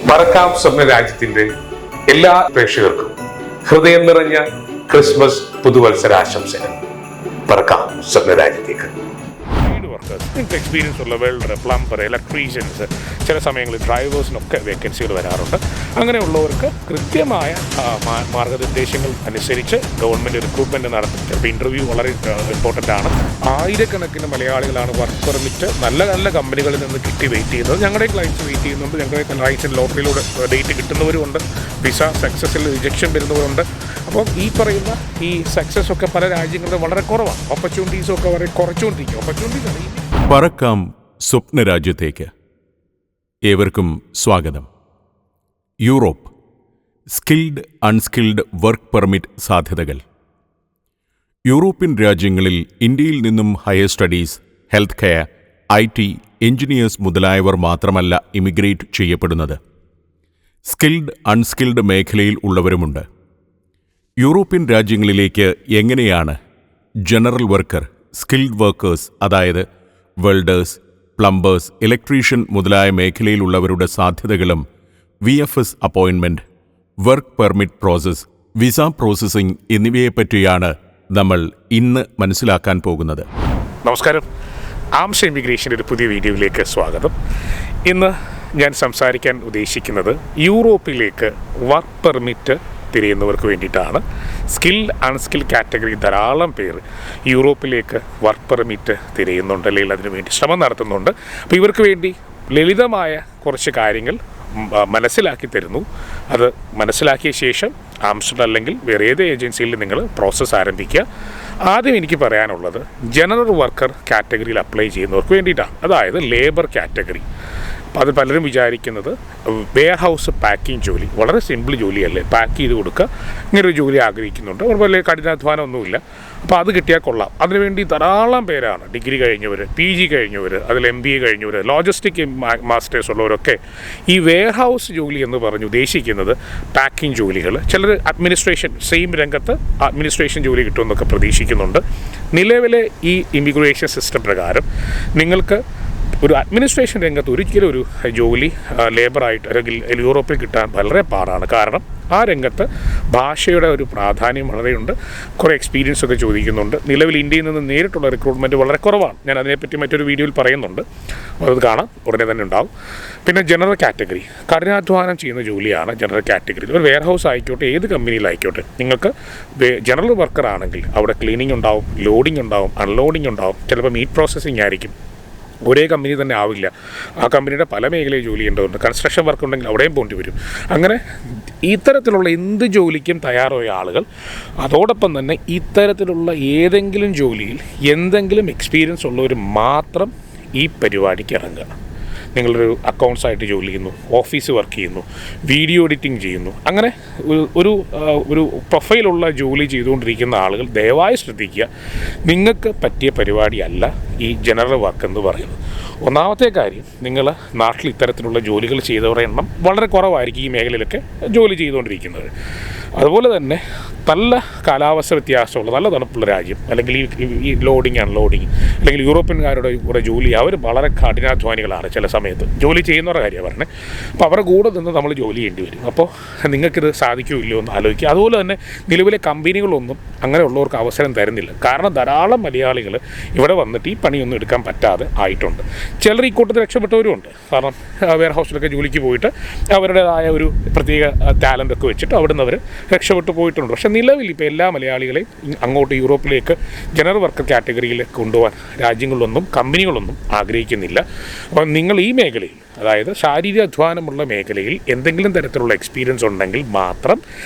പറക്കാം സ്വപ്ന രാജ്യത്തിന്റെ എല്ലാ പ്രേക്ഷകർക്കും ഹൃദയം നിറഞ്ഞ ക്രിസ്മസ് പുതുവത്സരാശംസകൾ. പറക്കാം സ്വപ്ന രാജ്യത്തേക്ക്. നിങ്ങൾക്ക് എക്സ്പീരിയൻസ് ഉള്ള വെൽഡർ, പ്ലംബർ, ഇലക്ട്രീഷ്യൻസ്, ചില സമയങ്ങളിൽ ഡ്രൈവേഴ്സിനൊക്കെ വേക്കൻസികൾ വരാറുണ്ട്. അങ്ങനെയുള്ളവർക്ക് കൃത്യമായ മാർഗനിർദ്ദേശങ്ങൾ അനുസരിച്ച് ഗവൺമെൻറ് റിക്രൂട്ട്മെൻറ്റ് നടത്തും. ചിലപ്പോൾ ഇൻ്റർവ്യൂ വളരെ ഇമ്പോർട്ടൻ്റ് ആണ്. ആയിരക്കണക്കിന് മലയാളികളാണ് വർക്ക് പെർമിറ്റ് നല്ല നല്ല കമ്പനികളിൽ നിന്ന് കിട്ടി വെയിറ്റ് ചെയ്യുന്നത്. ഞങ്ങളുടെ ക്ലയൻറ്റ്സ് വെയിറ്റ് ചെയ്യുന്നുണ്ട്. ഞങ്ങളുടെ ക്ലയൻറ്റ്സിന് ലോട്ടറിയിലൂടെ ഡേറ്റ് കിട്ടുന്നവരുമുണ്ട്. വിസ സക്സസിൽ റിജക്ഷൻ വരുന്നവരുണ്ട്. അപ്പോൾ ഈ പറയുന്ന ഈ സക്സസ് ഒക്കെ പല രാജ്യങ്ങളിലും വളരെ കുറവാണ്. ഓപ്പർച്യൂണിറ്റീസൊക്കെ വളരെ കുറച്ചുകൊണ്ടിരിക്കും. ഓപ്പർച്യൂണിറ്റീസ് അറിയില്ല. പറക്കാം സ്വപ്നരാജ്യത്തേക്ക് ഏവർക്കും സ്വാഗതം. Europe skilled unskilled work permit സാധ്യതകൾ. യൂറോപ്യൻ രാജ്യങ്ങളിൽ ഇന്ത്യയിൽ നിന്നും higher studies, health care, IT, engineers മുതലായവർ മാത്രമല്ല ഇമിഗ്രേറ്റ് ചെയ്യപ്പെടുന്നത്. സ്കിൽഡ് അൺസ്കിൽഡ് മേഖലയിൽ ഉള്ളവരുമുണ്ട്. യൂറോപ്യൻ രാജ്യങ്ങളിലേക്ക് എങ്ങനെയാണ് ജനറൽ വർക്കർ, സ്കിൽഡ് വർക്കേഴ്സ്, അതായത് വെൽഡേഴ്സ്, പ്ലംബേഴ്സ്, ഇലക്ട്രീഷ്യൻ മുതലായ മേഖലയിലുള്ളവരുടെ സാധ്യതകളും VFS appointment, work permit process, visa processing എന്നിവയെപ്പറ്റിയാണ് നമ്മൾ ഇന്ന് മനസ്സിലാക്കാൻ പോകുന്നത്. നമസ്കാരം. ആംഷ ഇമിഗ്രേഷൻ്റെ ഒരു പുതിയ വീഡിയോയിലേക്ക് സ്വാഗതം. ഇന്ന് ഞാൻ സംസാരിക്കാൻ ഉദ്ദേശിക്കുന്നത് യൂറോപ്പിലേക്ക് വർക്ക് പെർമിറ്റ് തിരയുന്നവർക്ക് വേണ്ടിയിട്ടാണ്. സ്കിൽ അൺസ്കിൽ കാറ്റഗറി ധാരാളം പേര് യൂറോപ്പിലേക്ക് വർക്ക് പെർമിറ്റ് തിരയുന്നുണ്ട്, അല്ലെങ്കിൽ അതിനുവേണ്ടി ശ്രമം നടത്തുന്നുണ്ട്. അപ്പോൾ ഇവർക്ക് വേണ്ടി ലളിതമായ കുറച്ച് കാര്യങ്ങൾ മനസ്സിലാക്കി തരുന്നു. അത് മനസ്സിലാക്കിയ ശേഷം ആംസ്റ്റർ അല്ലെങ്കിൽ വേറെ ഏത് ഏജൻസിയിൽ നിങ്ങൾ പ്രോസസ്സ് ആരംഭിക്കുക. ആദ്യം എനിക്ക് പറയാനുള്ളത് ജനറൽ വർക്കർ കാറ്റഗറിയിൽ അപ്ലൈ ചെയ്യുന്നവർക്ക് വേണ്ടിയിട്ടാണ്. അതായത് ലേബർ കാറ്റഗറി. അത് പലരും വിചാരിക്കുന്നത് വെയർ ഹൗസ് പാക്കിംഗ് ജോലി, വളരെ സിമ്പിൾ ജോലിയല്ലേ, പാക്ക് ചെയ്ത് കൊടുക്കുക, ഇങ്ങനൊരു ജോലി ആഗ്രഹിക്കുന്നുണ്ട്. അവർ വലിയ കഠിനാധ്വാനമൊന്നുമില്ല. അപ്പോൾ അത് കിട്ടിയാൽ കൊള്ളാം. അതിനുവേണ്ടി ധാരാളം പേരാണ് ഡിഗ്രി കഴിഞ്ഞവർ, PG കഴിഞ്ഞവർ, അതിൽ MBA കഴിഞ്ഞവർ, ലോജിസ്റ്റിക് മാസ്റ്റേഴ്സ് ഉള്ളവരൊക്കെ ഈ വെയർ ഹൗസ് ജോലി എന്ന് പറഞ്ഞ് ഉദ്ദേശിക്കുന്നത് പാക്കിംഗ് ജോലികൾ. ചിലർ അഡ്മിനിസ്ട്രേഷൻ, സെയിം രംഗത്ത് അഡ്മിനിസ്ട്രേഷൻ ജോലി കിട്ടുമെന്നൊക്കെ പ്രതീക്ഷിക്കുന്നുണ്ട്. നിലവിലെ ഈ ഇമിഗ്രേഷൻ സിസ്റ്റം പ്രകാരം നിങ്ങൾക്ക് ഒരു അഡ്മിനിസ്ട്രേഷൻ രംഗത്ത് ഒരിക്കലും ഒരു ജോലി ലേബറായിട്ട് അല്ലെങ്കിൽ യൂറോപ്പിൽ കിട്ടാൻ വളരെ പാടാണ്. കാരണം ആ രംഗത്ത് ഭാഷയുടെ ഒരു പ്രാധാന്യം വളരെയുണ്ട്. കുറേ എക്സ്പീരിയൻസ് ഒക്കെ ചോദിക്കുന്നുണ്ട്. നിലവിൽ ഇന്ത്യയിൽ നിന്ന് നേരിട്ടുള്ള റിക്രൂട്ട്മെൻറ്റ് വളരെ കുറവാണ്. ഞാൻ അതിനെപ്പറ്റി മറ്റൊരു വീഡിയോയിൽ പറയുന്നുണ്ട്, അത് കാണാം, ഉടനെ തന്നെ ഉണ്ടാവും. പിന്നെ ജനറൽ കാറ്റഗറി, കഠിനാധ്വാനം ചെയ്യുന്ന ജോലിയാണ് ജനറൽ കാറ്റഗറി. ഒരു വെയർ ഹൗസ് ആയിക്കോട്ടെ, ഏത് കമ്പനിയിലായിക്കോട്ടെ, നിങ്ങൾക്ക് ജനറൽ വർക്കർ ആണെങ്കിൽ അവിടെ ക്ലീനിങ് ഉണ്ടാവും, ലോഡിംഗ് ഉണ്ടാവും, അൺലോഡിംഗ് ഉണ്ടാവും, ചിലപ്പോൾ മീറ്റ് പ്രോസസ്സിംഗ് ആയിരിക്കും. ഒരേ കമ്പനി തന്നെ ആവില്ല. ആ കമ്പനിയുടെ പല മേഖലയിൽ ജോലി ചെയ്യേണ്ടതുണ്ട്. കൺസ്ട്രക്ഷൻ വർക്ക് ഉണ്ടെങ്കിൽ അവിടെയും പോകേണ്ടി വരും. അങ്ങനെ ഇത്തരത്തിലുള്ള എന്ത് ജോലിക്കും തയ്യാറായ ആളുകൾ അതോടൊപ്പം തന്നെ ഇത്തരത്തിലുള്ള ഏതെങ്കിലും ജോലിയിൽ എന്തെങ്കിലും എക്സ്പീരിയൻസ് ഉള്ളവർ മാത്രം ഈ പരിപാടിക്ക് ഇറങ്ങുക. നിങ്ങളൊരു അക്കൗണ്ട്സായിട്ട് ജോലി ചെയ്യുന്നു, ഓഫീസ് വർക്ക് ചെയ്യുന്നു, വീഡിയോ എഡിറ്റിംഗ് ചെയ്യുന്നു, അങ്ങനെ ഒരു പ്രൊഫൈലുള്ള ജോലി ചെയ്തുകൊണ്ടിരിക്കുന്ന ആളുകൾ ദയവായി ശ്രദ്ധിക്കുക. നിങ്ങൾക്ക് പറ്റിയ പരിപാടിയല്ല ഈ ജനറൽ വർക്ക് എന്ന് പറയുന്നത്. ഒന്നാമത്തെ കാര്യം, നിങ്ങൾ നാട്ടിൽ ഇത്തരത്തിലുള്ള ജോലികൾ ചെയ്തവരുടെ എണ്ണം വളരെ കുറവായിരിക്കും ഈ മേഖലയിലൊക്കെ ജോലി ചെയ്തുകൊണ്ടിരിക്കുന്നത്. അതുപോലെ തന്നെ നല്ല കാലാവസ്ഥ വ്യത്യാസമുള്ള നല്ല തണുപ്പുള്ള രാജ്യം, അല്ലെങ്കിൽ ഈ ലോഡിങ് അൺലോഡിങ്, അല്ലെങ്കിൽ യൂറോപ്യൻകാരുടെ കൂടെ ജോലി, അവർ വളരെ കഠിനാധ്വാനികളാണ്. ചില സമയത്ത് ജോലി ചെയ്യുന്നവരുടെ കാര്യമാണ് പറഞ്ഞത്. അപ്പോൾ അവരുടെ കൂടെ നിന്ന് നമ്മൾ ജോലി ചെയ്യേണ്ടി വരും. അപ്പോൾ നിങ്ങൾക്കിത് സാധിക്കുമല്ലോ എന്ന് ആലോചിക്കുക. അതുപോലെ തന്നെ നിലവിലെ കമ്പനികളൊന്നും അങ്ങനെയുള്ളവർക്ക് അവസരം തരുന്നില്ല. കാരണം ധാരാളം മലയാളികൾ ഇവിടെ വന്നിട്ട് ഈ പണിയൊന്നും എടുക്കാൻ പറ്റാതെ ആയിട്ടുണ്ട്. ചിലർ ഈ കൂട്ടത്തിൽ രക്ഷപ്പെട്ടവരുമുണ്ട്. കാരണം വെയർ ഹൗസിലൊക്കെ ജോലിക്ക് പോയിട്ട് അവരുടേതായ ഒരു പ്രത്യേക ടാലൻ്റൊക്കെ വെച്ചിട്ട് അവിടുന്ന് അവർ രക്ഷപ്പെട്ടു പോയിട്ടുണ്ട്. പക്ഷേ നിലവിൽ ഇപ്പോൾ എല്ലാ മലയാളികളെയും അങ്ങോട്ട് യൂറോപ്പിലേക്ക് ജനറൽ വർക്കർ കാറ്റഗറിയിൽ കൊണ്ടുപോകാൻ രാജ്യങ്ങളിലൊന്നും കമ്പനികളൊന്നും ആഗ്രഹിക്കുന്നില്ല. അപ്പം നിങ്ങൾ ഈ മേഖലയിൽ, അതായത് ശാരീരിക അധ്വാനമുള്ള മേഖലയിൽ എന്തെങ്കിലും തരത്തിലുള്ള എക്സ്പീരിയൻസ് ഉണ്ടെങ്കിൽ മാത്രം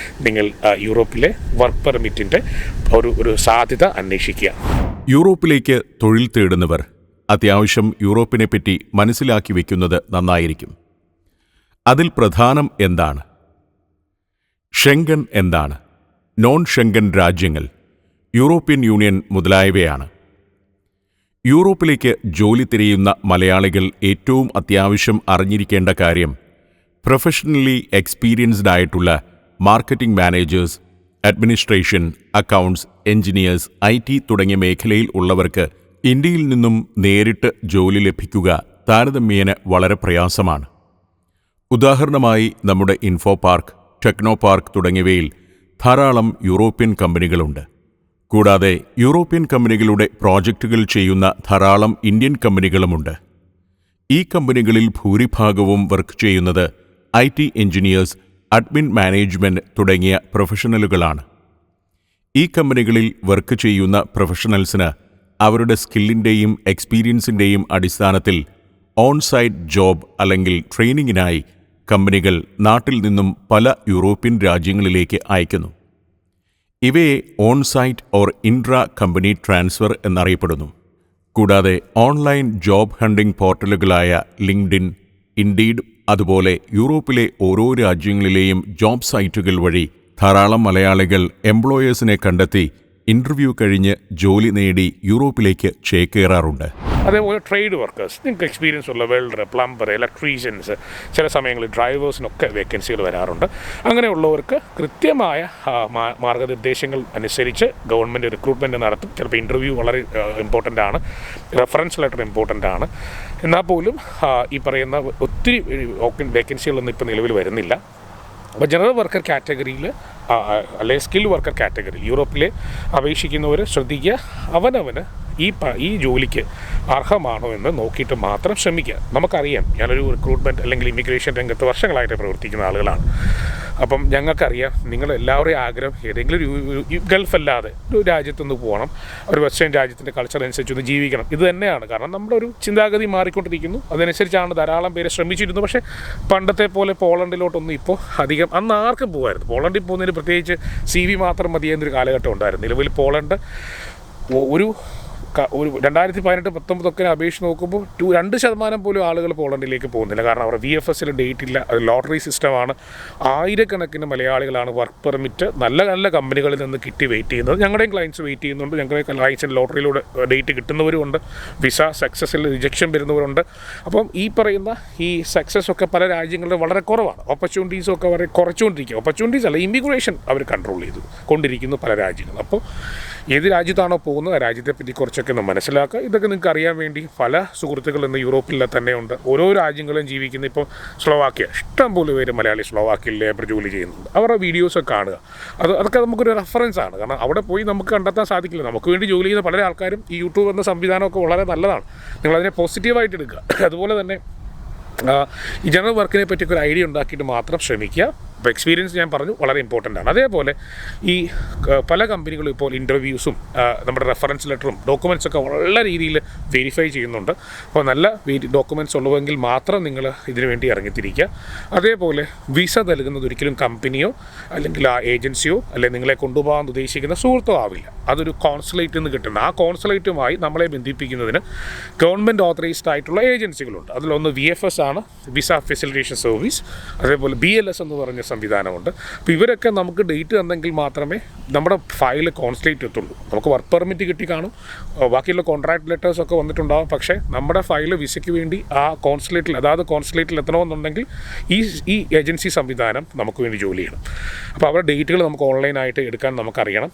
നിങ്ങൾ യൂറോപ്പിലെ വർക്ക് പെർമിറ്റിൻ്റെ ഒരു സാധ്യത അന്വേഷിക്കുക. യൂറോപ്പിലേക്ക് തൊഴിൽ തേടുന്നവർ അത്യാവശ്യം യൂറോപ്പിനെപ്പറ്റി മനസ്സിലാക്കി വയ്ക്കുന്നത് നന്നായിരിക്കും. അതിൽ പ്രധാനം എന്താണ്? ഷെങ്കൻ എന്താണ്? നോൺ ഷെങ്കൻ രാജ്യങ്ങൾ, യൂറോപ്യൻ യൂണിയൻ മുതലായവയാണ്. യൂറോപ്പിലേക്ക് ജോലി തിരയുന്ന മലയാളികൾ ഏറ്റവും അത്യാവശ്യം അറിഞ്ഞിരിക്കേണ്ട കാര്യം പ്രൊഫഷണലി എക്സ്പീരിയൻസ്ഡ് ആയിട്ടുള്ള marketing managers, administration, accounts, engineers, IT തുടങ്ങിയ മേഖലയിൽ ഉള്ളവർക്ക് ഇന്ത്യയിൽ നിന്നും നേരിട്ട് ജോലി ലഭിക്കുക താരതമ്യേന വളരെ പ്രയാസമാണ്. ഉദാഹരണമായി നമ്മുടെ ഇൻഫോ പാർക്ക്, ടെക്നോ പാർക്ക് തുടങ്ങിയവയിൽ ധാരാളം യൂറോപ്യൻ കമ്പനികളുണ്ട്. കൂടാതെ യൂറോപ്യൻ കമ്പനികളുടെ പ്രോജക്റ്റുകൾ ചെയ്യുന്ന ധാരാളം ഇന്ത്യൻ കമ്പനികളുമുണ്ട്. ഈ കമ്പനികളിൽ ഭൂരിഭാഗവും വർക്ക് ചെയ്യുന്നത് IT എഞ്ചിനീയേഴ്സ്, അഡ്മിൻ മാനേജ്മെന്റ് തുടങ്ങിയ പ്രൊഫഷണലുകളാണ്. ഈ കമ്പനികളിൽ വർക്ക് ചെയ്യുന്ന പ്രൊഫഷണൽസിന് അവരുടെ സ്കില്ലിൻ്റെയും എക്സ്പീരിയൻസിൻ്റെയും അടിസ്ഥാനത്തിൽ ഓൺ-സൈറ്റ് ജോബ് അല്ലെങ്കിൽ ട്രെയിനിങ്ങിനായി കമ്പനികൾ നാട്ടിൽ നിന്നും പല യൂറോപ്യൻ രാജ്യങ്ങളിലേക്ക് അയക്കുന്നു. ഇവയെ onsite or intra company transfer എന്നറിയപ്പെടുന്നു. കൂടാതെ ഓൺലൈൻ ജോബ് ഹണ്ടിംഗ് പോർട്ടലുകളായ ലിങ്ക്ഡിൻ, ഇൻഡീഡ്, അതുപോലെ യൂറോപ്പിലെ ഓരോ രാജ്യങ്ങളിലെയും ജോബ് സൈറ്റുകൾ വഴി ധാരാളം മലയാളികൾ എംപ്ലോയേഴ്സിനെ കണ്ടെത്തി ഇൻ്റർവ്യൂ കഴിഞ്ഞ് ജോലി നേടി യൂറോപ്പിലേക്ക് ചേക്കേറാറുണ്ട്. അതേപോലെ ട്രേഡ് വർക്കേഴ്സ്, നിങ്ങൾക്ക് എക്സ്പീരിയൻസ് ഉള്ള വെൽഡർ, പ്ലംബർ, ഇലക്ട്രീഷ്യൻസ്, ചില സമയങ്ങളിൽ ഡ്രൈവേഴ്സിനൊക്കെ വേക്കൻസികൾ വരാറുണ്ട്. അങ്ങനെയുള്ളവർക്ക് കൃത്യമായ മാർഗ്ഗനിർദ്ദേശങ്ങൾ അനുസരിച്ച് ഗവൺമെൻറ് റിക്രൂട്ട്മെൻറ്റ് നടത്തും. ചിലപ്പോൾ ഇൻ്റർവ്യൂ വളരെ ഇമ്പോർട്ടൻ്റ് ആണ്, റെഫറൻസ് ലെറ്റർ ഇമ്പോർട്ടൻ്റ് ആണ്. എന്നാൽ പോലും ഈ പറയുന്ന ഒത്തിരി വേക്കൻസികളൊന്നും ഇപ്പോൾ നിലവിൽ വരുന്നില്ല. അപ്പോൾ ജനറൽ വർക്കർ കാറ്റഗറിയിൽ അല്ലെങ്കിൽ സ്കിൽ വർക്കർ കാറ്റഗറിയിൽ യൂറോപ്പിലെ അപേക്ഷിക്കുന്നവർ ശ്രദ്ധിക്കുക, അവനവന് ഈ ജോലിക്ക് അർഹമാണോ എന്ന് നോക്കിയിട്ട് മാത്രം ശ്രമിക്കുക. നമുക്കറിയാം, ഞാനൊരു റിക്രൂട്ട്മെൻറ്റ് അല്ലെങ്കിൽ ഇമിഗ്രേഷൻ രംഗത്ത് വർഷങ്ങളായിട്ട് പ്രവർത്തിക്കുന്ന ആളുകളാണ്. അപ്പം ഞങ്ങൾക്കറിയാം നിങ്ങളെല്ലാവരുടെയും ആഗ്രഹം ഏതെങ്കിലും ഒരു ഗൾഫ് അല്ലാതെ ഒരു രാജ്യത്തൊന്ന് പോകണം, ഒരു വെസ്റ്റേൺ രാജ്യത്തിൻ്റെ കൾച്ചർ അനുസരിച്ചൊന്ന് ജീവിക്കണം. ഇത് തന്നെയാണ്. കാരണം നമ്മുടെ ഒരു ചിന്താഗതി മാറിക്കൊണ്ടിരിക്കുന്നു. അതനുസരിച്ചാണ് ധാരാളം പേര് ശ്രമിച്ചിരുന്നു. പക്ഷേ പണ്ടത്തെ പോലെ പോളണ്ടിലോട്ടൊന്നും ഇപ്പോൾ അധികം അന്ന് ആർക്കും പോകുമായിരുന്നു. പോളണ്ടിൽ പോകുന്നതിന് പ്രത്യേകിച്ച് CV മാത്രം മതിയെന്നൊരു കാലഘട്ടം ഉണ്ടായിരുന്നു. നിലവിൽ പോളണ്ട് ഒരു 2018-19 അപേക്ഷിച്ച് നോക്കുമ്പോൾ 2% പോലും ആളുകൾ പോളണ്ടിലേക്ക് പോകുന്നില്ല. കാരണം അവർ VFSൽ ഡേറ്റ് ഇല്ല, അത് ലോട്ടറി സിസ്റ്റമാണ്. ആയിരക്കണക്കിന് മലയാളികളാണ് വർക്ക് പെർമിറ്റ് നല്ല നല്ല കമ്പനികളിൽ നിന്ന് കിട്ടി വെയിറ്റ് ചെയ്യുന്നത്. ഞങ്ങളുടെയും ക്ലയൻസ് വെയിറ്റ് ചെയ്യുന്നുണ്ട്. ഞങ്ങളുടെ ക്ലയൻസിന് ലോട്ടറിയിലൂടെ ഡേറ്റ് കിട്ടുന്നവരുമുണ്ട്, വിസ സക്സസ്സിൽ റിജക്ഷൻ വരുന്നവരുണ്ട്. അപ്പം ഈ പറയുന്ന ഈ സക്സസ് ഒക്കെ പല രാജ്യങ്ങളിലും വളരെ കുറവാണ്. ഓപ്പർച്യൂണിറ്റീസും ഒക്കെ വളരെ കുറച്ചുകൊണ്ടിരിക്കുക. ഓപ്പർച്യൂണിറ്റീസ് അല്ല, ഇമിഗ്രേഷൻ അവർ കൺട്രോൾ ചെയ്തു കൊണ്ടിരിക്കുന്നു പല രാജ്യങ്ങളും. അപ്പോൾ ഏത് രാജ്യത്താണോ പോകുന്നത് ആ രാജ്യത്തെപ്പറ്റി കുറച്ചൊക്കെ ഒന്ന് മനസ്സിലാക്കുക. ഇതൊക്കെ നിങ്ങൾക്ക് അറിയാൻ വേണ്ടി പല സുഹൃത്തുക്കൾ ഇന്ന് യൂറോപ്പിൽ തന്നെയുണ്ട്. ഓരോ രാജ്യങ്ങളും ജീവിക്കുന്ന ഇപ്പോൾ സ്ലോവാക്യ, ഇഷ്ടം പോലെ പേര് മലയാളി സ്ലോവാക്യയിൽ ലേബർ ജോലി ചെയ്യുന്നുണ്ട്. അവരുടെ വീഡിയോസൊക്കെ കാണുക. അതൊക്കെ നമുക്കൊരു റെഫറൻസ് ആണ്. കാരണം അവിടെ പോയി നമുക്ക് കണ്ടെത്താൻ സാധിക്കില്ല. നമുക്ക് വേണ്ടി ജോലി ചെയ്യുന്ന പല ആൾക്കാരും ഈ യൂട്യൂബ് എന്ന സംവിധാനമൊക്കെ വളരെ നല്ലതാണ്. നിങ്ങളതിനെ പോസിറ്റീവായിട്ട് എടുക്കുക. അതുപോലെ തന്നെ ഈ ജനറൽ വർക്കിനെ പറ്റിയൊക്കെ ഒരു ഐഡിയ ഉണ്ടാക്കിയിട്ട് മാത്രം ശ്രമിക്കുക. അപ്പോൾ എക്സ്പീരിയൻസ് ഞാൻ പറഞ്ഞു വളരെ ഇമ്പോർട്ടൻ്റ് ആണ്. അതേപോലെ ഈ പല കമ്പനികളും ഇപ്പോൾ ഇൻ്റർവ്യൂസും നമ്മുടെ റെഫറൻസ് ലെറ്ററും ഡോക്യുമെൻറ്റ്സൊക്കെ വളരെ രീതിയിൽ വെരിഫൈ ചെയ്യുന്നുണ്ട്. അപ്പോൾ നല്ല ഡോക്യുമെൻറ്റ്സ് ഉള്ളതെങ്കിൽ മാത്രം നിങ്ങൾ ഇതിനു വേണ്ടി ഇറങ്ങിത്തിരിക്കുക. അതേപോലെ വിസ നൽകുന്നത് ഒരിക്കലും കമ്പനിയോ അല്ലെങ്കിൽ ആ ഏജൻസിയോ അല്ലെങ്കിൽ നിങ്ങളെ കൊണ്ടുപോകാൻ ഉദ്ദേശിക്കുന്ന സുഹൃത്തോ ആവില്ല. അതൊരു കോൺസുലേറ്റിൽ നിന്ന് കിട്ടുന്നത്. ആ കോൺസുലേറ്റുമായി നമ്മളെ ബന്ധിപ്പിക്കുന്നതിന് ഗവൺമെൻറ് ഓതറൈസ്ഡ് ആയിട്ടുള്ള ഏജൻസികളുണ്ട്. അതിലൊന്ന് VFS ആണ്, വിസ ഫെസിലിറ്റേഷൻ സർവീസ്. അതേപോലെ BLS എന്ന് പറഞ്ഞ സംവിധാനമുണ്ട്. അപ്പോൾ ഇവരൊക്കെ നമുക്ക് ഡേറ്റ് തന്നെങ്കിൽ മാത്രമേ നമ്മുടെ ഫയൽ കോൺസുലേറ്റ് എത്തുള്ളൂ. നമുക്ക് വർക്ക് പെർമിറ്റ് കിട്ടി കാണും, ബാക്കിയുള്ള കോൺട്രാക്ട് ലെറ്റേഴ്സൊക്കെ വന്നിട്ടുണ്ടാകും. പക്ഷേ നമ്മുടെ ഫയൽ വിസയ്ക്ക് വേണ്ടി ആ കോൺസുലേറ്റിൽ, അതായത് കോൺസുലേറ്റിൽ എത്തണമെന്നുണ്ടെങ്കിൽ ഈ ഏജൻസി സംവിധാനം നമുക്ക് വേണ്ടി ജോലി ചെയ്യണം. അപ്പോൾ അവരുടെ ഡേറ്റുകൾ നമുക്ക് ഓൺലൈനായിട്ട് എടുക്കാൻ നമുക്കറിയണം.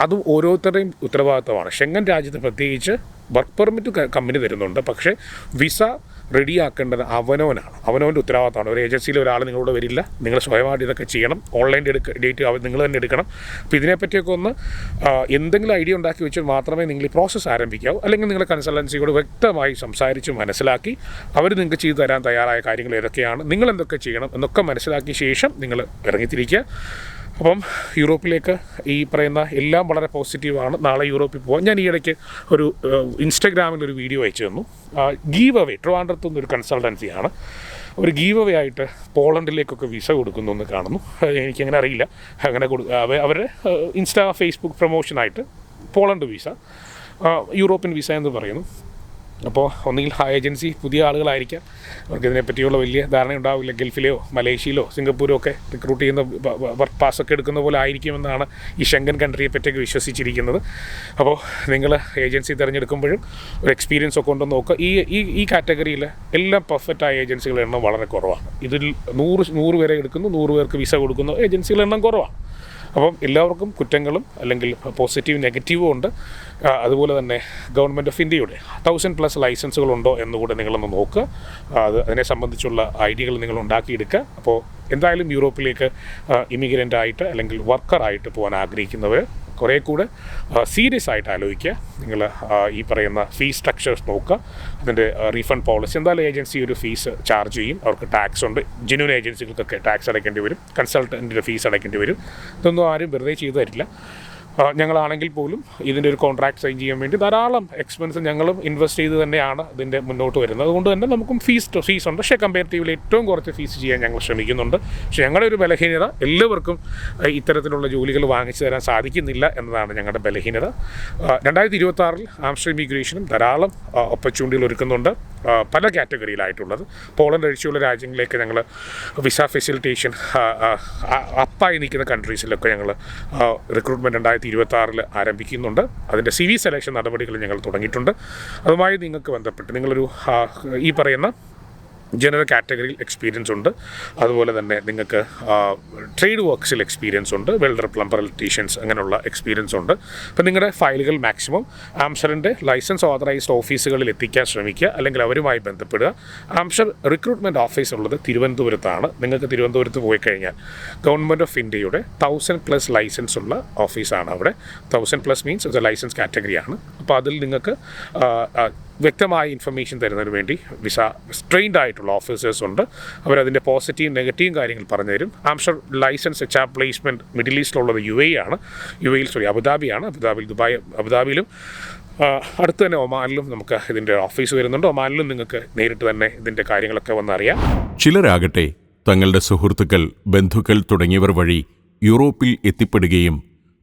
അതും ഓരോരുത്തരുടെയും ഉത്തരവാദിത്തമാണ്. ഷെങ്കൻ രാജ്യത്ത് പ്രത്യേകിച്ച് വർക്ക് പെർമിറ്റ് കമ്പനി തരുന്നുണ്ട്. പക്ഷേ വിസ റെഡിയാക്കേണ്ടത് അവനവൻ്റെ ഉത്തരവാദിത്തമാണ്. ഒരു ഏജൻസിയിൽ ഒരാൾ നിങ്ങളോട് വരില്ല, നിങ്ങൾ സ്വയമായിട്ട് ഇതൊക്കെ ചെയ്യണം. ഓൺലൈൻ ഡേറ്റ് നിങ്ങൾ തന്നെ എടുക്കണം. അപ്പോൾ ഇതിനെപ്പറ്റിയൊക്കെ ഒന്ന് എന്തെങ്കിലും ഐഡിയ ഉണ്ടാക്കി വെച്ചാൽ മാത്രമേ നിങ്ങൾ ഈ പ്രോസസ്സ് ആരംഭിക്കാവൂ. അല്ലെങ്കിൽ നിങ്ങളുടെ കൺസൾട്ടൻസിയോട് വ്യക്തമായി സംസാരിച്ച് മനസ്സിലാക്കി അവർ നിങ്ങൾക്ക് ചെയ്തു തരാൻ തയ്യാറായ കാര്യങ്ങൾ ഏതൊക്കെയാണ്, നിങ്ങൾ എന്തൊക്കെ ചെയ്യണം എന്നൊക്കെ മനസ്സിലാക്കിയ ശേഷം നിങ്ങൾ ഇറങ്ങിത്തിരിക്കുക. അപ്പം യൂറോപ്പിലേക്ക് ഈ പറയുന്ന എല്ലാം വളരെ പോസിറ്റീവാണ്. നാളെ യൂറോപ്പിൽ പോകാം. ഞാൻ ഈ ഇടയ്ക്ക് ഒരു ഇൻസ്റ്റഗ്രാമിലൊരു വീഡിയോ അയച്ചു തന്നു. ഗീവ് അവേ, ട്രിവാൻഡ്രത്തുനിന്നൊരു കൺസൾട്ടൻസിയാണ് ഒരു ഗീവ് അവേ ആയിട്ട് പോളണ്ടിലേക്കൊക്കെ വിസ കൊടുക്കുന്നു എന്ന് കാണുന്നു. എനിക്കങ്ങനെ അറിയില്ല. അങ്ങനെ അവരുടെ ഫേസ്ബുക്ക് പ്രൊമോഷനായിട്ട് പോളണ്ട് വിസ, യൂറോപ്യൻ വിസ എന്ന് പറയുന്നു. അപ്പോൾ ഒന്നുകിൽ ആ ഏജൻസി പുതിയ ആളുകളായിരിക്കാം, അവർക്ക് ഇതിനെപ്പറ്റിയുള്ള വലിയ ധാരണ ഉണ്ടാവില്ല. ഗൾഫിലെയോ മലേഷ്യയിലോ സിംഗപ്പൂരോ ഒക്കെ റിക്രൂട്ട് ചെയ്യുന്ന വർക്ക് പാസ്സൊക്കെ എടുക്കുന്ന പോലെ ആയിരിക്കുമെന്നാണ് ഈ ഷെങ്കൻ കൺട്രിയെ പറ്റിയൊക്കെ വിശ്വസിച്ചിരിക്കുന്നത്. അപ്പോൾ നിങ്ങൾ ഏജൻസി തിരഞ്ഞെടുക്കുമ്പോഴും ഒരു എക്സ്പീരിയൻസ് ഒക്കെ ഉണ്ടെന്ന് നോക്കുക. ഈ കാറ്റഗറിയിൽ എല്ലാം പെർഫെക്റ്റായ ഏജൻസികളുടെ എണ്ണം വളരെ കുറവാണ്. ഇതിൽ 100 പേരെ എടുക്കുന്നു, 100 പേർക്ക് വിസ കൊടുക്കുന്ന ഏജൻസികളുടെ എണ്ണം കുറവാണ്. അപ്പം എല്ലാവർക്കും കുറ്റങ്ങളും അല്ലെങ്കിൽ പോസിറ്റീവ് നെഗറ്റീവും ഉണ്ട്. അതുപോലെ തന്നെ ഗവൺമെൻറ് ഓഫ് ഇന്ത്യയുടെ 1000+ ലൈസൻസുകളുണ്ടോ എന്നുകൂടെ നിങ്ങളൊന്ന് നോക്കുക. അതിനെ സംബന്ധിച്ചുള്ള ഐഡിയകൾ നിങ്ങൾ ഉണ്ടാക്കിയെടുക്കുക. അപ്പോൾ എന്തായാലും യൂറോപ്പിലേക്ക് ഇമിഗ്രൻ്റായിട്ട് അല്ലെങ്കിൽ വർക്കറായിട്ട് പോകാൻ ആഗ്രഹിക്കുന്നവർ കുറേ കൂടെ സീരിയസ് ആയിട്ട് ആലോചിക്കുക. നിങ്ങൾ ഈ പറയുന്ന ഫീസ് സ്ട്രക്ചേഴ്സ് നോക്കുക, അതിൻ്റെ റീഫണ്ട് പോളിസി. എന്തായാലും ഏജൻസി ഒരു ഫീസ് ചാർജ് ചെയ്യും, അവർക്ക് ടാക്സ് ഉണ്ട്. ജെന്യൂൻ ഏജൻസികൾക്കൊക്കെ ടാക്സ് അടയ്ക്കേണ്ടി വരും, കൺസൾട്ടൻറ്റിൻ്റെ ഫീസ് അടയ്ക്കേണ്ടി വരും. ഇതൊന്നും ആരും വെറുതെ ചെയ്തു തരില്ല. ഞങ്ങളാണെങ്കിൽ പോലും ഇതിൻ്റെ ഒരു കോൺട്രാക്ട് സൈൻ ചെയ്യാൻ വേണ്ടി ധാരാളം എക്സ്പെൻസ് ഞങ്ങളും ഇൻവെസ്റ്റ് ചെയ്ത് തന്നെയാണ് ഇതിൻ്റെ മുന്നോട്ട് വരുന്നത്. അതുകൊണ്ട് തന്നെ നമുക്കും ഫീസ് ഉണ്ട്. പക്ഷേ കമ്പാരിറ്റീവ്ലി ഏറ്റവും കുറച്ച് ഫീസ് ചെയ്യാൻ ഞങ്ങൾ ശ്രമിക്കുന്നുണ്ട്. പക്ഷേ ഞങ്ങളുടെ ഒരു ബലഹീനത എല്ലാവർക്കും ഇത്തരത്തിലുള്ള ജോലികൾ വാങ്ങിച്ചു തരാൻ സാധിക്കുന്നില്ല എന്നതാണ് ഞങ്ങളുടെ ബലഹീനത. 2026 ആംസ്റ്റർഡാം ഇമിഗ്രേഷനും ധാരാളം ഓപ്പർച്യൂണിറ്റികൾ ഒരുക്കുന്നുണ്ട്, പല കാറ്റഗറിയിലായിട്ടുള്ളത്. പോളണ്ട് ഒഴിച്ചുള്ള രാജ്യങ്ങളിലേക്ക് ഞങ്ങൾ വിസ ഫെസിലിറ്റേഷൻ അപ്പായി നിൽക്കുന്ന കൺട്രീസിലൊക്കെ ഞങ്ങൾ റിക്രൂട്ട്മെൻറ്റ് 2026 ആരംഭിക്കുന്നുണ്ട്. അതിൻ്റെ CV സെലക്ഷൻ നടപടികൾ ഞങ്ങൾ തുടങ്ങിയിട്ടുണ്ട്. അതുമായി നിങ്ങൾക്ക് ബന്ധപ്പെട്ട് നിങ്ങളൊരു ഈ പറയുന്ന ജനറൽ കാറ്റഗറിയിൽ എക്സ്പീരിയൻസ് ഉണ്ട്, അതുപോലെ തന്നെ നിങ്ങൾക്ക് ട്രേഡ് വർക്ക്സിൽ എക്സ്പീരിയൻസ് ഉണ്ട്, വെൽഡർ, പ്ലംബർ, ഇലക്ട്രീഷ്യൻസ് അങ്ങനെയുള്ള എക്സ്പീരിയൻസ് ഉണ്ട്. അപ്പോൾ നിങ്ങളുടെ ഫയലുകൾ മാക്സിമം ആംസ്റ്ററിൻ്റെ ലൈസൻസ് ഓതറൈസ്ഡ് ഓഫീസുകളിൽ എത്തിക്കാൻ ശ്രമിക്കുക, അല്ലെങ്കിൽ അവരുമായി ബന്ധപ്പെടുക. ആംസ്റ്റർ റിക്രൂട്ട്മെൻറ്റ് ഓഫീസ് ഉള്ളത് തിരുവനന്തപുരത്താണ്. നിങ്ങൾക്ക് തിരുവനന്തപുരത്ത് പോയി കഴിഞ്ഞാൽ ഗവൺമെൻറ് ഓഫ് ഇന്ത്യയുടെ 1000+ ലൈസൻസ് ഉള്ള ഓഫീസാണ് അവിടെ. 1000+ മീൻസ് ഒരു ലൈസൻസ് കാറ്റഗറിയാണ്. അപ്പോൾ അതിൽ നിങ്ങൾക്ക് വ്യക്തമായ ഇൻഫർമേഷൻ തരുന്നതിന് വേണ്ടി വിസ ട്രെയിൻഡ് ആയിട്ടുള്ള ഓഫീസേഴ്സ് ഉണ്ട്. അവരതിൻ്റെ പോസിറ്റീവും നെഗറ്റീവും കാര്യങ്ങൾ പറഞ്ഞു തരും. ആംസ്റ്റർ ലൈസൻസ് HR പ്ലേസ്മെൻറ്റ് മിഡിൽ ഈസ്റ്റിലുള്ളത് അബുദാബിയാണ്. അബുദാബിയിലും അടുത്ത് തന്നെ ഒമാനിലും നമുക്ക് ഇതിൻ്റെ ഓഫീസ് വരുന്നുണ്ട്. ഒമാനിലും നിങ്ങൾക്ക് നേരിട്ട് തന്നെ ഇതിൻ്റെ കാര്യങ്ങളൊക്കെ വന്നറിയാം. ചിലരാകട്ടെ തങ്ങളുടെ സുഹൃത്തുക്കൾ, ബന്ധുക്കൾ തുടങ്ങിയവർ വഴി യൂറോപ്പിൽ എത്തിപ്പെടുകയും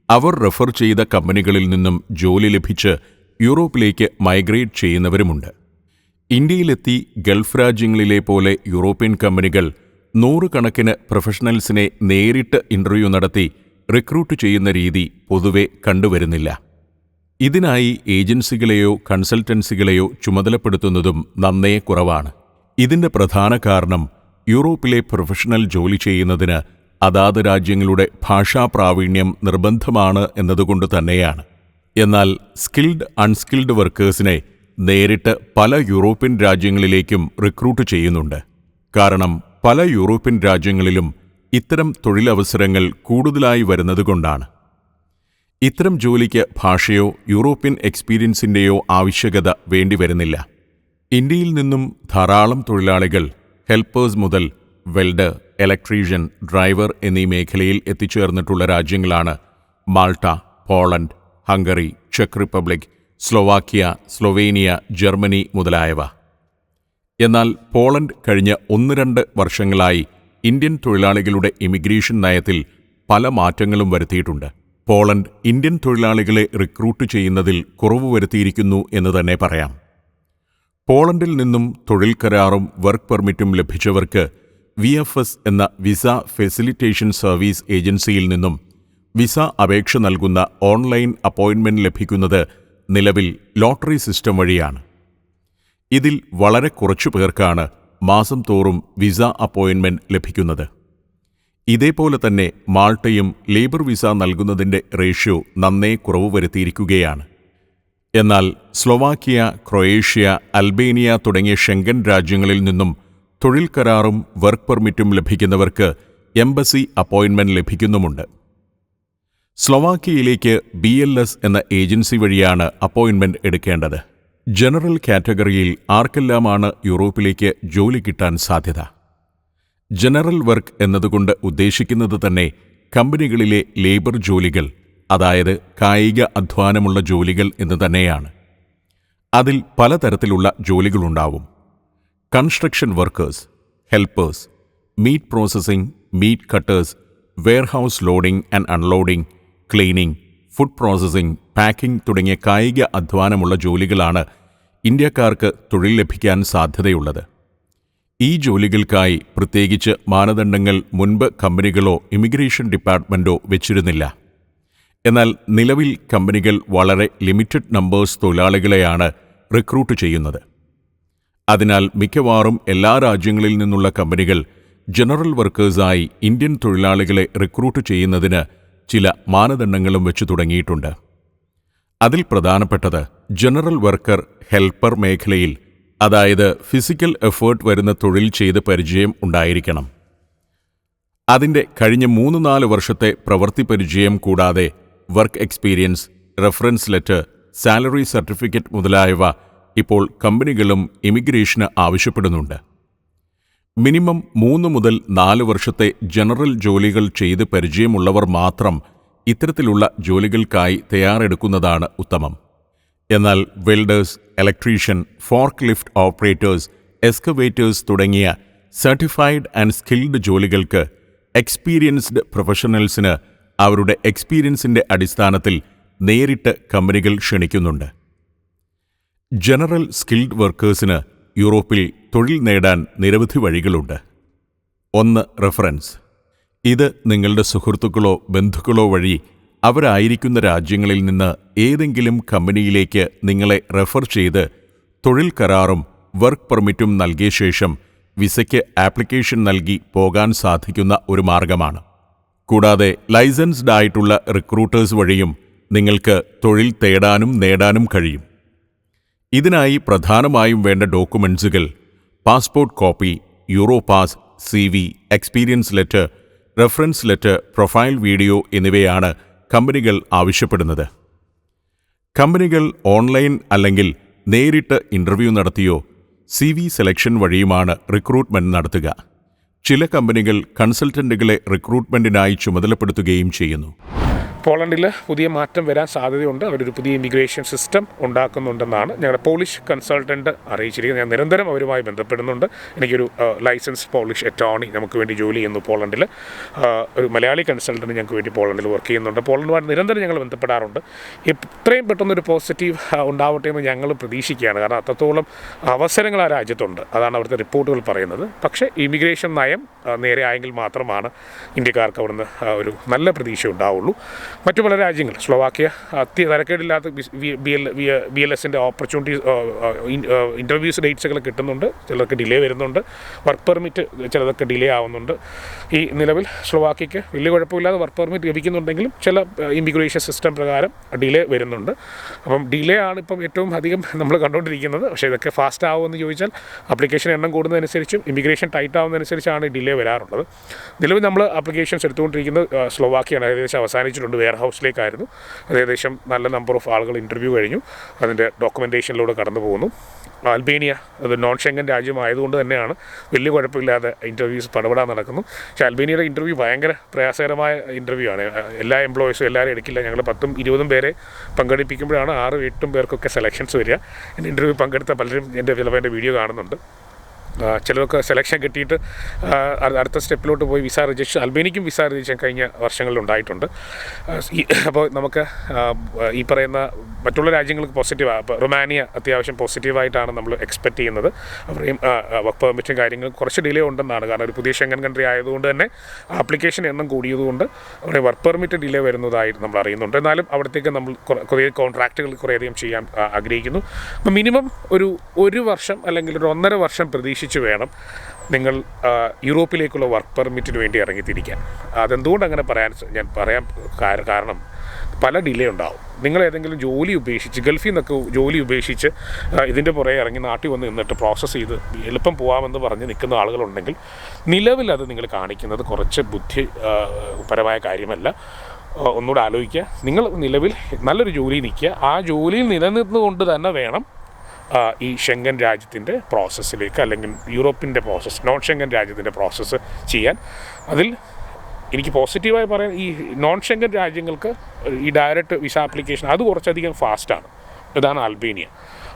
അവർ റെഫർ ചെയ്ത കമ്പനികളിൽ നിന്നും ജോലി ലഭിച്ച് യൂറോപ്പിലേക്ക് മൈഗ്രേറ്റ് ചെയ്യുന്നവരുമുണ്ട്. ഇന്ത്യയിലെത്തി ഗൾഫ് രാജ്യങ്ങളിലെ പോലെ യൂറോപ്യൻ കമ്പനികൾ 100 കണക്കിന് പ്രൊഫഷണൽസിനെ നേരിട്ട് ഇൻ്റർവ്യൂ നടത്തി റിക്രൂട്ട് ചെയ്യുന്ന രീതി പൊതുവെ കണ്ടുവരുന്നില്ല. ഇതിനായി ഏജൻസികളെയോ കൺസൾട്ടൻസികളെയോ ചുമതലപ്പെടുത്തുന്നതും നന്നേ കുറവാണ്. ഇതിൻ്റെ പ്രധാന കാരണം യൂറോപ്പിലെ പ്രൊഫഷണൽ ജോലി ചെയ്യുന്നതിന് അതാത് രാജ്യങ്ങളുടെ ഭാഷാ പ്രാവീണ്യം നിർബന്ധമാണ് എന്നതുകൊണ്ട് തന്നെയാണ്. എന്നാൽ സ്കിൽഡ് അൺസ്കിൽഡ് വർക്കേഴ്സിനെ നേരിട്ട് പല യൂറോപ്യൻ രാജ്യങ്ങളിലേക്കും റിക്രൂട്ട് ചെയ്യുന്നുണ്ട്. കാരണം പല യൂറോപ്യൻ രാജ്യങ്ങളിലും ഇത്തരം തൊഴിലവസരങ്ങൾ കൂടുതലായി വരുന്നതുകൊണ്ടാണ്. ഇത്തരം ജോലിക്ക് ഭാഷയോ യൂറോപ്യൻ എക്സ്പീരിയൻസിൻ്റെയോ ആവശ്യകത വേണ്ടിവരുന്നില്ല. ഇന്ത്യയിൽ നിന്നും ധാരാളം തൊഴിലാളികൾ ഹെൽപ്പേഴ്സ് മുതൽ വെൽഡർ, ഇലക്ട്രീഷ്യൻ, ഡ്രൈവർ എന്നീ മേഖലയിൽ എത്തിച്ചേർന്നിട്ടുള്ള രാജ്യങ്ങളാണ് Malta, Poland, Hungary, check republic, Slovakia, Slovenia, Germany മുതലായവ. എന്നാൽ പോളണ്ട് കഴിഞ്ഞ 1-2 വർഷങ്ങളായി ഇന്ത്യൻ തൊഴിലാളികളുടെ ഇമിഗ്രേഷൻ നയത്തിൽ പല മാറ്റങ്ങളും വരുത്തിയിട്ടുണ്ട്. പോളണ്ട് ഇന്ത്യൻ തൊഴിലാളികളെ റിക്രൂട്ട് ചെയ്യുന്നതിൽ കുറവ് വരുത്തിയിരിക്കുന്നു എന്ന് തന്നെ പറയാം. പോളണ്ടിൽ നിന്നും തൊഴിൽ കരാറും വർക്ക് പെർമിറ്റും ലഭിച്ചവർക്ക് VFS എന്ന വിസ ഫെസിലിറ്റേഷൻ സർവീസ് ഏജൻസിയിൽ നിന്നും വിസ അപേക്ഷ നൽകുന്ന ഓൺലൈൻ അപ്പോയിൻമെൻറ്റ് ലഭിക്കുന്നത് നിലവിൽ ലോട്ടറി സിസ്റ്റം വഴിയാണ്. ഇതിൽ വളരെ കുറച്ചു പേർക്കാണ് മാസം തോറും വിസ അപ്പോയിൻമെൻറ്റ് ലഭിക്കുന്നത്. ഇതേപോലെ തന്നെ മാൾട്ടയും ലേബർ വിസ നൽകുന്നതിൻ്റെ റേഷ്യോ നന്നേ കുറവ് വരുത്തിയിരിക്കുകയാണ്. എന്നാൽ സ്ലൊവാക്യ, ക്രൊയേഷ്യ, അൽബേനിയ തുടങ്ങിയ ഷെങ്കൻ രാജ്യങ്ങളിൽ നിന്നും തൊഴിൽ കരാറും വർക്ക് പെർമിറ്റും ലഭിക്കുന്നവർക്ക് എംബസി അപ്പോയിൻമെൻറ്റ് ലഭിക്കുന്നുമുണ്ട്. സ്ലൊവാക്യയിലേക്ക് BLS എന്ന ഏജൻസി വഴിയാണ് അപ്പോയിൻമെൻറ്റ് എടുക്കേണ്ടത്. ജനറൽ കാറ്റഗറിയിൽ ആർക്കെല്ലാമാണ് യൂറോപ്പിലേക്ക് ജോലി കിട്ടാൻ സാധ്യത? ജനറൽ വർക്ക് എന്നതുകൊണ്ട് ഉദ്ദേശിക്കുന്നത് തന്നെ കമ്പനികളിലെ ലേബർ ജോലികൾ, അതായത് കായിക അധ്വാനമുള്ള ജോലികൾ എന്ന് തന്നെയാണ്. അതിൽ പലതരത്തിലുള്ള ജോലികളുണ്ടാവും. Construction workers, helpers, meat processing, meat cutters, warehouse loading and unloading, cleaning, food processing, packing തുടങ്ങിയ കായിക അധ്വാനമുള്ള ജോലികളാണ് ഇന്ത്യക്കാർക്ക് തൊഴിൽ ലഭിക്കാൻ സാധ്യതയുള്ളത്. ഈ ജോലികൾക്കായി പ്രത്യേകിച്ച് മാനദണ്ഡങ്ങൾ മുൻപ് കമ്പനികളോ ഇമിഗ്രേഷൻ ഡിപ്പാർട്ട്മെൻറ്റോ വെച്ചിരുന്നില്ല. എന്നാൽ നിലവിൽ കമ്പനികൾ വളരെ ലിമിറ്റഡ് നമ്പേഴ്സ് തൊഴിലാളികളെയാണ് റിക്രൂട്ട് ചെയ്യുന്നത്. അതിനാൽ മിക്കവാറും എല്ലാ രാജ്യങ്ങളിൽ നിന്നുള്ള കമ്പനികൾ ജനറൽ വർക്കേഴ്സായി ഇന്ത്യൻ തൊഴിലാളികളെ റിക്രൂട്ട് ചെയ്യുന്നതിന് ചില മാനദണ്ഡങ്ങളും വെച്ചു തുടങ്ങിയിട്ടുണ്ട്. അതിൽ പ്രധാനപ്പെട്ടത് ജനറൽ വർക്കർ ഹെൽപ്പർ മേഖലയിൽ, അതായത് ഫിസിക്കൽ എഫേർട്ട് വരുന്ന തൊഴിൽ ചെയ്ത് പരിചയം ഉണ്ടായിരിക്കണം. അതിൻ്റെ കഴിഞ്ഞ 3-4 വർഷത്തെ പ്രവൃത്തി പരിചയം കൂടാതെ work experience, reference letter, salary certificate മുതലായവ ഇപ്പോൾ കമ്പനികളും ഇമിഗ്രേഷന് ആവശ്യപ്പെടുന്നുണ്ട്. മിനിമം 3 മുതൽ 4 വർഷത്തെ ജനറൽ ജോലികൾ ചെയ്ത് പരിചയമുള്ളവർ മാത്രം ഇത്തരത്തിലുള്ള ജോലികൾക്കായി തയ്യാറെടുക്കുന്നതാണ് ഉത്തമം. എന്നാൽ welders, electrician, fork lift operators, excavators തുടങ്ങിയ സർട്ടിഫൈഡ് ആൻഡ് സ്കിൽഡ് ജോലികൾക്ക് എക്സ്പീരിയൻസ്ഡ് പ്രൊഫഷണൽസിന് അവരുടെ എക്സ്പീരിയൻസിൻ്റെ അടിസ്ഥാനത്തിൽ നേരിട്ട് കമ്പനികൾ ക്ഷണിക്കുന്നുണ്ട്. ജനറൽ സ്കിൽഡ് വർക്കേഴ്സിന് യൂറോപ്പിൽ തൊഴിൽ നേടാൻ നിരവധി വഴികളുണ്ട്. 1. റെഫറൻസ്. ഇത് നിങ്ങളുടെ സുഹൃത്തുക്കളോ ബന്ധുക്കളോ വഴി അവരായിരിക്കുന്ന രാജ്യങ്ങളിൽ നിന്ന് ഏതെങ്കിലും കമ്പനിയിലേക്ക് നിങ്ങളെ റെഫർ ചെയ്ത് തൊഴിൽ കരാറും വർക്ക് പെർമിറ്റും നൽകിയ ശേഷം വിസയ്ക്ക് ആപ്ലിക്കേഷൻ നൽകി പോകാൻ സാധിക്കുന്ന ഒരു മാർഗമാണ്. കൂടാതെ ലൈസൻസ്ഡ് ആയിട്ടുള്ള റിക്രൂട്ടേഴ്സ് വഴിയും നിങ്ങൾക്ക് തൊഴിൽ തേടാനും നേടാനും കഴിയും. ഇതിനായി പ്രധാനമായും വേണ്ട ഡോക്യുമെന്റ്സുകൾ passport copy, Europass, CV, experience letter, reference letter, profile video എന്നിവയാണ് കമ്പനികൾ ആവശ്യപ്പെടുന്നത്. കമ്പനികൾ ഓൺലൈൻ അല്ലെങ്കിൽ നേരിട്ട് ഇൻ്റർവ്യൂ നടത്തിയോ CV സെലക്ഷൻ വഴിയുമാണ് റിക്രൂട്ട്മെന്റ് നടത്തുക. ചില കമ്പനികൾ കൺസൾട്ടന്റുകളെ റിക്രൂട്ട്മെന്റിനായി ചുമതലപ്പെടുത്തുകയും ചെയ്യുന്നു. പോളണ്ടിൽ പുതിയ മാറ്റം വരാൻ സാധ്യതയുണ്ട്. അവരൊരു പുതിയ ഇമിഗ്രേഷൻ സിസ്റ്റം ഉണ്ടാക്കുന്നുണ്ടെന്നാണ് ഞങ്ങളുടെ പോളിഷ് കൺസൾട്ടൻറ്റ് അറിയിച്ചിരിക്കുന്നത്. ഞാൻ നിരന്തരം അവരുമായി ബന്ധപ്പെടുന്നുണ്ട്. എനിക്കൊരു ലൈസൻസ് പോളിഷ് അറ്റോർണി നമുക്ക് വേണ്ടി ജോലി ചെയ്യുന്നു പോളണ്ടിൽ. ഒരു മലയാളി കൺസൾട്ടൻറ്റ് ഞങ്ങൾക്ക് വേണ്ടി പോളണ്ടിൽ വർക്ക് ചെയ്യുന്നുണ്ട്. പോളണ്ടുമായി നിരന്തരം ഞങ്ങൾ ബന്ധപ്പെടാറുണ്ട്. എത്രയും പെട്ടെന്നൊരു പോസിറ്റീവ് ഉണ്ടാവട്ടെ എന്ന് ഞങ്ങൾ പ്രതീക്ഷിക്കുകയാണ്. കാരണം അത്രത്തോളം അവസരങ്ങൾ ആ രാജ്യത്തുണ്ട്. അതാണ് അവിടുത്തെ റിപ്പോർട്ടുകൾ പറയുന്നത്. പക്ഷേ ഇമിഗ്രേഷൻ നയം നേരെ ആയെങ്കിൽ മാത്രമാണ് ഇന്ത്യക്കാർക്ക് അവിടുന്ന് ഒരു നല്ല പ്രതീക്ഷ ഉണ്ടാവുള്ളൂ. മറ്റു പല രാജ്യങ്ങൾ, സ്ലോവാക്യ തരക്കേടില്ലാത്ത BLSൻ്റെ ഓപ്പർച്യൂണിറ്റീസ്, ഇൻ്റർവ്യൂസ് ഡേറ്റ്സുകൾ കിട്ടുന്നുണ്ട്. ചിലർക്ക് ഡിലേ വരുന്നുണ്ട്. വർക്ക് പെർമിറ്റ് ചിലതൊക്കെ ഡിലേ ആവുന്നുണ്ട്. ഈ നിലവിൽ സ്ലോവാക്യയ്ക്ക് വലിയ കുഴപ്പമില്ലാതെ വർക്ക് പെർമിറ്റ് ലഭിക്കുന്നുണ്ടെങ്കിലും ചില ഇമിഗ്രേഷൻ സിസ്റ്റം പ്രകാരം ഡിലേ വരുന്നുണ്ട്. അപ്പം ഡിലേ ആണ് ഇപ്പം ഏറ്റവും അധികം നമ്മൾ കണ്ടുകൊണ്ടിരിക്കുന്നത്. പക്ഷേ ഇതൊക്കെ ഫാസ്റ്റ് ആവുമെന്ന് ചോദിച്ചാൽ ആപ്ലിക്കേഷൻ എണ്ണം കൂടുന്നതനുസരിച്ചും ഇമിഗ്രേഷൻ ടൈറ്റ് ആവുന്നതനുസരിച്ചാണ് ഡിലേ വരാറുള്ളത്. നിലവിൽ നമ്മൾ ആപ്ലിക്കേഷൻസ് എടുത്തുകൊണ്ടിരിക്കുന്നത് സ്ലോവാക്യയാണ്. ഏകദേശം അവസാനിച്ചിട്ടുണ്ട്. വെയർ ഹൗസിലേക്കായിരുന്നു. അത് ഏകദേശം നല്ല നമ്പർ ഓഫ് ആളുകൾ ഇൻ്റർവ്യൂ കഴിഞ്ഞു. അതിൻ്റെ ഡോക്യുമെൻറ്റേഷനിലൂടെ കടന്നു പോകുന്നു. അൽബേനിയ അത് നോൺ ഷെങ്കൻ രാജ്യമായതുകൊണ്ട് തന്നെയാണ് വലിയ കുഴപ്പമില്ലാതെ ഇൻ്റർവ്യൂസ് പടപെടാൻ നടക്കുന്നു. പക്ഷേ അൽബേനിയയുടെ ഇൻ്റർവ്യൂ ഭയങ്കര പ്രയാസകരമായ ഇൻ്റർവ്യൂ ആണ്. എല്ലാ എംപ്ലോയീസും എല്ലാവരും എടുക്കില്ല. ഞങ്ങൾ 10-20 പേരെ പങ്കെടുപ്പിക്കുമ്പോഴാണ് 6-8 പേർക്കൊക്കെ സെലക്ഷൻസ് വരിക. എൻ്റെ ഇൻ്റർവ്യൂ പങ്കെടുത്ത പലരും ചിലപ്പോൾ എൻ്റെ വീഡിയോ കാണുന്നുണ്ട്. ചിലർക്ക് സെലക്ഷൻ കിട്ടിയിട്ട് അടുത്ത സ്റ്റെപ്പിലോട്ട് പോയി വിസ രജിസ്ട്രേഷൻ, അൽബേനിയയ്ക്കും വിസ രജിസ്ട്രേഷൻ കഴിഞ്ഞ വർഷങ്ങളിലുണ്ടായിട്ടുണ്ട്. അപ്പോൾ നമുക്ക് ഈ പറയുന്ന മറ്റുള്ള രാജ്യങ്ങൾക്ക് പോസിറ്റീവ്, ഇപ്പോൾ റൊമാനിയ അത്യാവശ്യം പോസിറ്റീവായിട്ടാണ് നമ്മൾ എക്സ്പെക്റ്റ് ചെയ്യുന്നത്. അവിടെയും വർക്ക് പെർമിറ്റും കാര്യങ്ങളും കുറച്ച് ഡിലേ ഉണ്ടെന്നാണ്. കാരണം ഒരു പുതിയ ഷെങ്കൻ കൺട്രി ആയതുകൊണ്ട് തന്നെ ആപ്ലിക്കേഷൻ എണ്ണം കൂടിയതുകൊണ്ട് അവിടെ വർക്ക് പെർമിറ്റ് ഡിലേ വരുന്നതായി നമ്മൾ അറിയുന്നുണ്ട്. എന്നാലും അവിടത്തേക്ക് നമ്മൾ കുറേ കോൺട്രാക്റ്റുകൾ കുറേയധികം ചെയ്യാൻ ആഗ്രഹിക്കുന്നു. അപ്പോൾ മിനിമം ഒരു വർഷം അല്ലെങ്കിൽ ഒരു 1.5 വർഷം പ്രതീക്ഷിച്ച് വേണം നിങ്ങൾ യൂറോപ്പിലേക്കുള്ള വർക്ക് പെർമിറ്റിന് വേണ്ടി ഇറങ്ങിത്തിരിക്കാൻ. അതെന്തുകൊണ്ട് അങ്ങനെ ഞാൻ പറയാൻ കാരണം പല ഡിലേ ഉണ്ടാവും. നിങ്ങൾ ഏതെങ്കിലും ജോലി ഉപേക്ഷിച്ച്, ഗൾഫിൽ നിന്നൊക്കെ ജോലി ഉപേക്ഷിച്ച് ഇതിൻ്റെ പുറകെ ഇറങ്ങി നാട്ടിൽ വന്ന് നിന്നിട്ട് പ്രോസസ്സ് ചെയ്ത് എളുപ്പം പോകാമെന്ന് പറഞ്ഞ് നിൽക്കുന്ന ആളുകളുണ്ടെങ്കിൽ നിലവിൽ അത് നിങ്ങൾ കാണിക്കുന്നത് കുറച്ച് ബുദ്ധിപരമായ കാര്യമല്ല. ഒന്നുകൂടെ ആലോചിക്കുക. നിങ്ങൾ നിലവിൽ നല്ലൊരു ജോലി നിൽക്കുക. ആ ജോലിയിൽ നിലനിന്നുകൊണ്ട് തന്നെ വേണം ഈ ഷെങ്കൻ രാജ്യത്തിൻ്റെ പ്രോസസ്സിലേക്ക്, അല്ലെങ്കിൽ യൂറോപ്പിൻ്റെ പ്രോസസ്സ്, നോൺ ഷെങ്കൻ രാജ്യത്തിൻ്റെ പ്രോസസ്സ് ചെയ്യാൻ. അതിൽ എനിക്ക് പോസിറ്റീവായി പറയാൻ, ഈ നോൺ ഷെങ്കൻ രാജ്യങ്ങൾക്ക് ഈ ഡയറക്റ്റ് വിസ ആപ്ലിക്കേഷൻ അത് കുറച്ചധികം ഫാസ്റ്റാണ്. ഇതാണ് അൽബേനിയ.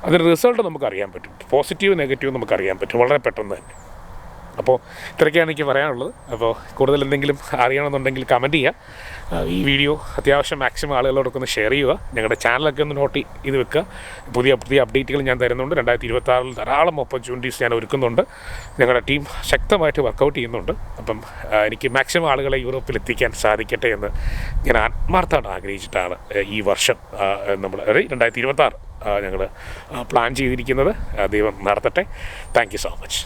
അതിൻ്റെ റിസൾട്ട് നമുക്കറിയാൻ പറ്റും. പോസിറ്റീവ് നെഗറ്റീവ് നമുക്കറിയാൻ പറ്റും വളരെ പെട്ടെന്ന് തന്നെ. അപ്പോൾ ഇത്രയൊക്കെയാണ് എനിക്ക് പറയാനുള്ളത്. അപ്പോൾ കൂടുതൽ എന്തെങ്കിലും അറിയണമെന്നുണ്ടെങ്കിൽ കമൻറ്റ് ചെയ്യുക. ഈ വീഡിയോ അത്യാവശ്യം മാക്സിമം ആളുകളോടൊക്കെ ഒന്ന് ഷെയർ ചെയ്യുക. ഞങ്ങളുടെ ചാനലൊക്കെ ഒന്ന് നോട്ട് ചെയ്ത് വെക്കുക. പുതിയ അപ്ഡേറ്റുകൾ ഞാൻ തരുന്നുണ്ട്. 2026 ധാരാളം ഓപ്പർച്യൂണിറ്റീസ് ഞാൻ ഒരുക്കുന്നുണ്ട്. ഞങ്ങളുടെ ടീം ശക്തമായിട്ട് വർക്കൗട്ട് ചെയ്യുന്നുണ്ട്. അപ്പം എനിക്ക് മാക്സിമം ആളുകളെ യൂറോപ്പിൽ എത്തിക്കാൻ സാധിക്കട്ടെ എന്ന് ഞാൻ ആത്മാർത്ഥമായിട്ട് ആഗ്രഹിച്ചിട്ടാണ് ഈ വർഷം നമ്മൾ 2026 ഞങ്ങൾ പ്ലാൻ ചെയ്തിരിക്കുന്നത്. ദൈവം നടത്തട്ടെ. Thank you so much.